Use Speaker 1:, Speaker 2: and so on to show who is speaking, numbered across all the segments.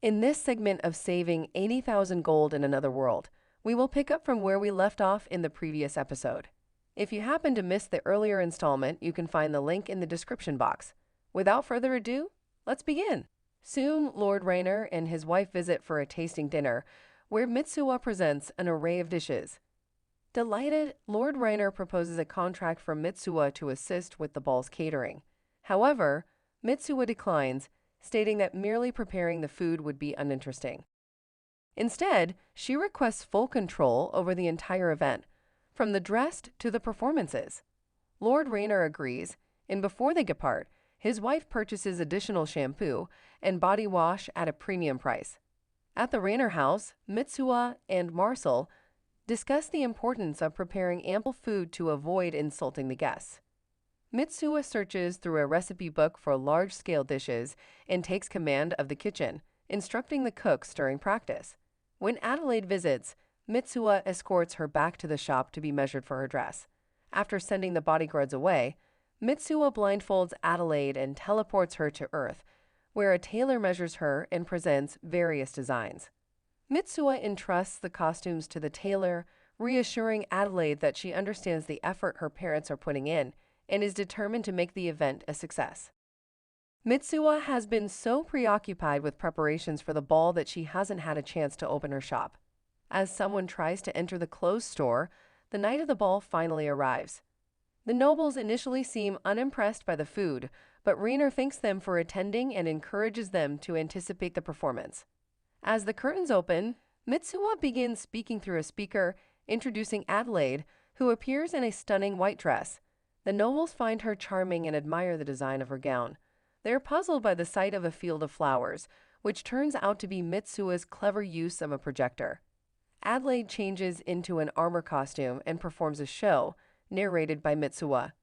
Speaker 1: In this segment of Saving 80,000 Gold in Another World, we will pick up from where we left off in the previous episode. If you happen to miss the earlier installment, you can find the link in the description box. Without further ado, let's begin. Soon, Lord Rainer and his wife visit for a tasting dinner, where Mitsuha presents an array of dishes. Delighted, Lord Rainer proposes a contract for Mitsuha to assist with the ball's catering. However, Mitsuha declines, stating that merely preparing the food would be uninteresting. Instead, she requests full control over the entire event, from the dress to the performances. Lord Rainer agrees, and before they depart, his wife purchases additional shampoo and body wash at a premium price. At the Rainer house, Mitsuha and Marcel discuss the importance of preparing ample food to avoid insulting the guests. Mitsuha searches through a recipe book for large-scale dishes and takes command of the kitchen, instructing the cooks during practice. When Adelaide visits, Mitsuha escorts her back to the shop to be measured for her dress. After sending the bodyguards away, Mitsuha blindfolds Adelaide and teleports her to Earth, where a tailor measures her and presents various designs. Mitsuha entrusts the costumes to the tailor, reassuring Adelaide that she understands the effort her parents are putting in and is determined to make the event a success. Mitsuha has been so preoccupied with preparations for the ball that she hasn't had a chance to open her shop. As someone tries to enter the closed store, the night of the ball finally arrives. The nobles initially seem unimpressed by the food, but Rainer thanks them for attending and encourages them to anticipate the performance. As the curtains open, Mitsuha begins speaking through a speaker, introducing Adelaide, who appears in a stunning white dress. The nobles find her charming and admire the design of her gown. They are puzzled by the sight of a field of flowers, which turns out to be Mitsuha's clever use of a projector. Adelaide changes into an armor costume and performs a show, narrated by Mitsuha.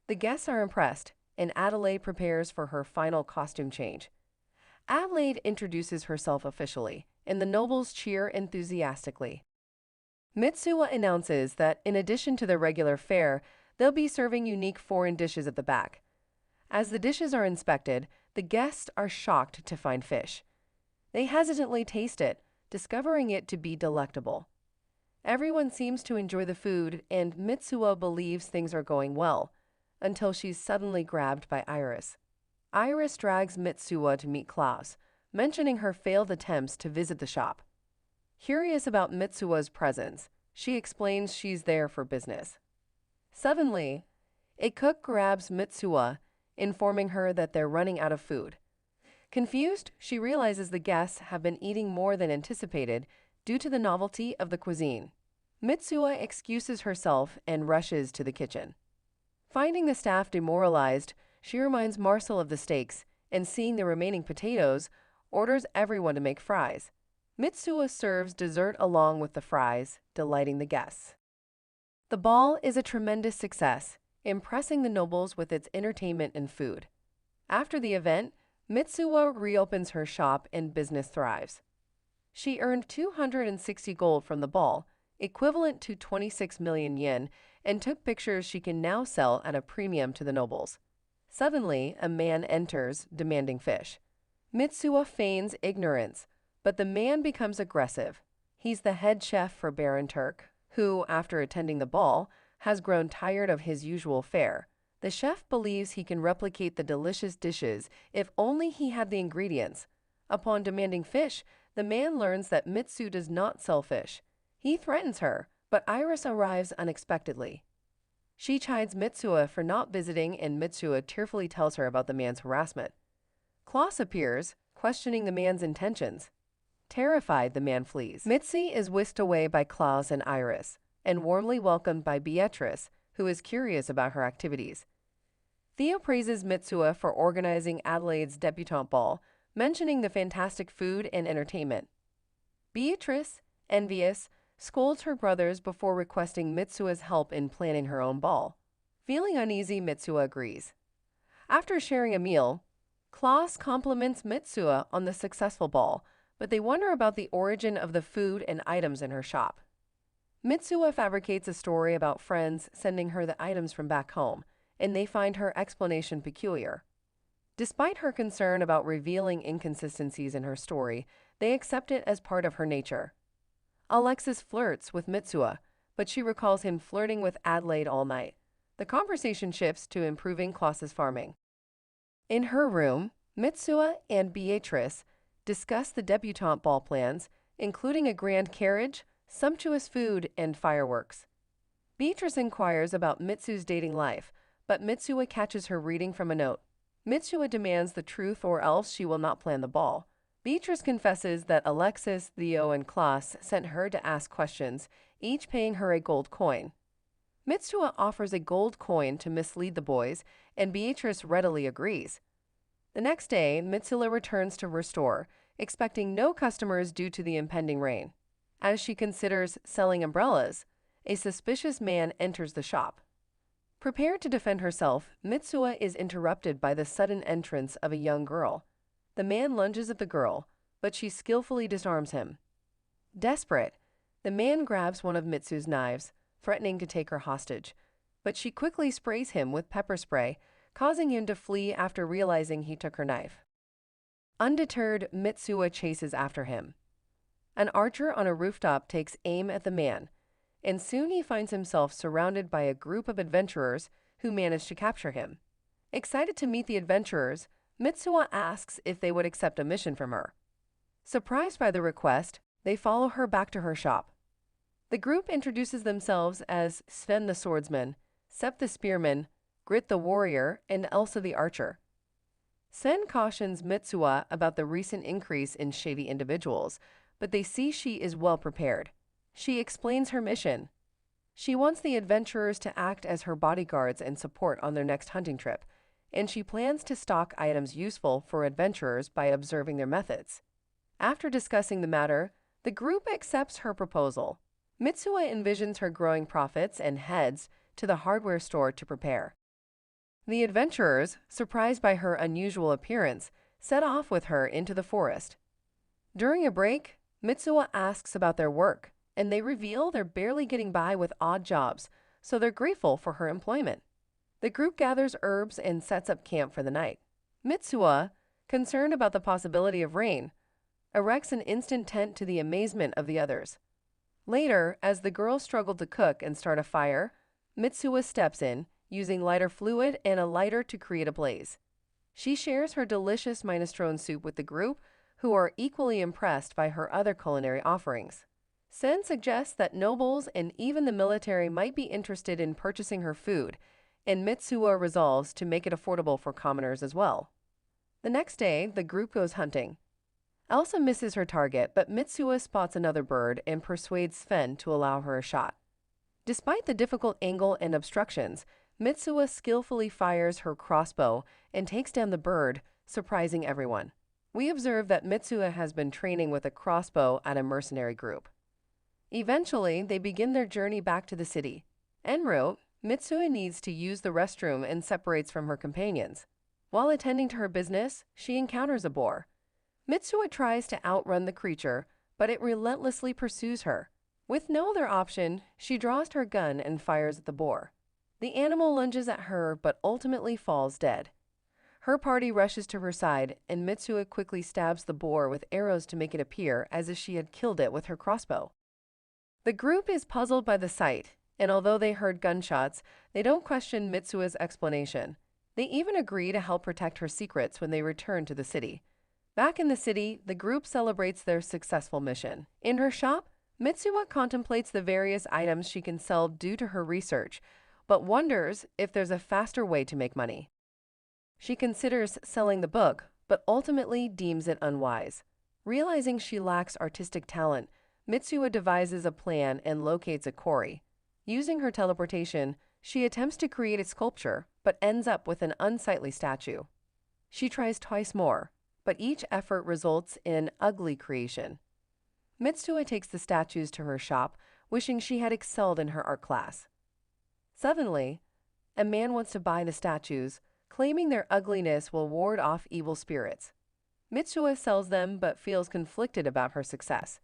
Speaker 1: The guests are impressed, and Adelaide prepares for her final costume change. Adelaide introduces herself officially, and the nobles cheer enthusiastically. Mitsuha announces that in addition to the regular fare, they'll be serving unique foreign dishes at the back. As the dishes are inspected, the guests are shocked to find fish. They hesitantly taste it, discovering it to be delectable. Everyone seems to enjoy the food, and Mitsuha believes things are going well, until she's suddenly grabbed by Iris. Iris drags Mitsuha to meet Klaus, mentioning her failed attempts to visit the shop. Curious about Mitsuha's presence, she explains she's there for business. Suddenly, a cook grabs Mitsuha, informing her that they're running out of food. Confused, she realizes the guests have been eating more than anticipated due to the novelty of the cuisine. Mitsuha excuses herself and rushes to the kitchen. Finding the staff demoralized, she reminds Marcel of the steaks and, seeing the remaining potatoes, orders everyone to make fries. Mitsuha serves dessert along with the fries, delighting the guests. The ball is a tremendous success, impressing the nobles with its entertainment and food. After the event, Mitsuha reopens her shop and business thrives. She earned 260 gold from the ball, equivalent to 26 million yen, and took pictures she can now sell at a premium to the nobles. Suddenly, a man enters, demanding fish. Mitsuha feigns ignorance, but the man becomes aggressive. He's the head chef for Baron Turk, who, after attending the ball, has grown tired of his usual fare. The chef believes he can replicate the delicious dishes if only he had the ingredients. Upon demanding fish, the man learns that Mitsu does not sell fish. He threatens her, but Iris arrives unexpectedly. She chides Mitsuha for not visiting, and Mitsuha tearfully tells her about the man's harassment. Klaus appears, questioning the man's intentions. Terrified, the man flees. Mitzi is whisked away by Klaus and Iris, and warmly welcomed by Beatrice, who is curious about her activities. Theo praises Mitsuha for organizing Adelaide's debutante ball, mentioning the fantastic food and entertainment. Beatrice, envious, scolds her brothers before requesting Mitsuha's help in planning her own ball. Feeling uneasy, Mitsuha agrees. After sharing a meal, Klaus compliments Mitsuha on the successful ball, but they wonder about the origin of the food and items in her shop. Mitsuha fabricates a story about friends sending her the items from back home, and they find her explanation peculiar. Despite her concern about revealing inconsistencies in her story, they accept it as part of her nature. Alexis flirts with Mitsuha, but she recalls him flirting with Adelaide all night. The conversation shifts to improving Klaus's farming. In her room, Mitsuha and Beatrice discuss the debutante ball plans, including a grand carriage, sumptuous food, and fireworks. Beatrice inquires about Mitsu's dating life, but Mitsuha catches her reading from a note. Mitsuha demands the truth or else she will not plan the ball. Beatrice confesses that Alexis, Theo, and Klaus sent her to ask questions, each paying her a gold coin. Mitsuha offers a gold coin to mislead the boys, and Beatrice readily agrees. The next day, Mitsuha returns to her store, expecting no customers due to the impending rain. As she considers selling umbrellas, a suspicious man enters the shop. Prepared to defend herself, Mitsuha is interrupted by the sudden entrance of a young girl. The man lunges at the girl, but she skillfully disarms him. Desperate, the man grabs one of Mitsu's knives, threatening to take her hostage, but she quickly sprays him with pepper spray, causing him to flee after realizing he took her knife. Undeterred, Mitsuha chases after him. An archer on a rooftop takes aim at the man, and soon he finds himself surrounded by a group of adventurers who manage to capture him. Excited to meet the adventurers, Mitsuha asks if they would accept a mission from her. Surprised by the request, they follow her back to her shop. The group introduces themselves as Sven the swordsman, Sepp the spearman, Grit the warrior, and Elsa the archer. Sven cautions Mitsuha about the recent increase in shady individuals, but they see she is well prepared. She explains her mission. She wants the adventurers to act as her bodyguards and support on their next hunting trip, and she plans to stock items useful for adventurers by observing their methods. After discussing the matter, the group accepts her proposal. Mitsuha envisions her growing profits and heads to the hardware store to prepare. The adventurers, surprised by her unusual appearance, set off with her into the forest. During a break, Mitsuha asks about their work, and they reveal they're barely getting by with odd jobs, so they're grateful for her employment. The group gathers herbs and sets up camp for the night. Mitsuha, concerned about the possibility of rain, erects an instant tent to the amazement of the others. Later, as the girls struggle to cook and start a fire, Mitsuha steps in, using lighter fluid and a lighter to create a blaze. She shares her delicious minestrone soup with the group, who are equally impressed by her other culinary offerings. Sen suggests that nobles and even the military might be interested in purchasing her food, and Mitsuha resolves to make it affordable for commoners as well. The next day, the group goes hunting. Elsa misses her target, but Mitsuha spots another bird and persuades Sven to allow her a shot. Despite the difficult angle and obstructions, Mitsuha skillfully fires her crossbow and takes down the bird, surprising everyone. We observe that Mitsuha has been training with a crossbow at a mercenary group. Eventually, they begin their journey back to the city. En route, Mitsuha needs to use the restroom and separates from her companions. While attending to her business, she encounters a boar. Mitsuha tries to outrun the creature, but it relentlessly pursues her. With no other option, she draws her gun and fires at the boar. The animal lunges at her but ultimately falls dead. Her party rushes to her side, and Mitsuha quickly stabs the boar with arrows to make it appear as if she had killed it with her crossbow. The group is puzzled by the sight, and although they heard gunshots, they don't question Mitsuha's explanation. They even agree to help protect her secrets when they return to the city. Back in the city, the group celebrates their successful mission. In her shop, Mitsuha contemplates the various items she can sell due to her research, but wonders if there's a faster way to make money. She considers selling the book, but ultimately deems it unwise. Realizing she lacks artistic talent, Mitsuha devises a plan and locates a quarry. Using her teleportation, she attempts to create a sculpture, but ends up with an unsightly statue. She tries twice more, but each effort results in ugly creation. Mitsuha takes the statues to her shop, wishing she had excelled in her art class. Suddenly, a man wants to buy the statues, claiming their ugliness will ward off evil spirits. Mitsuha sells them but feels conflicted about her success.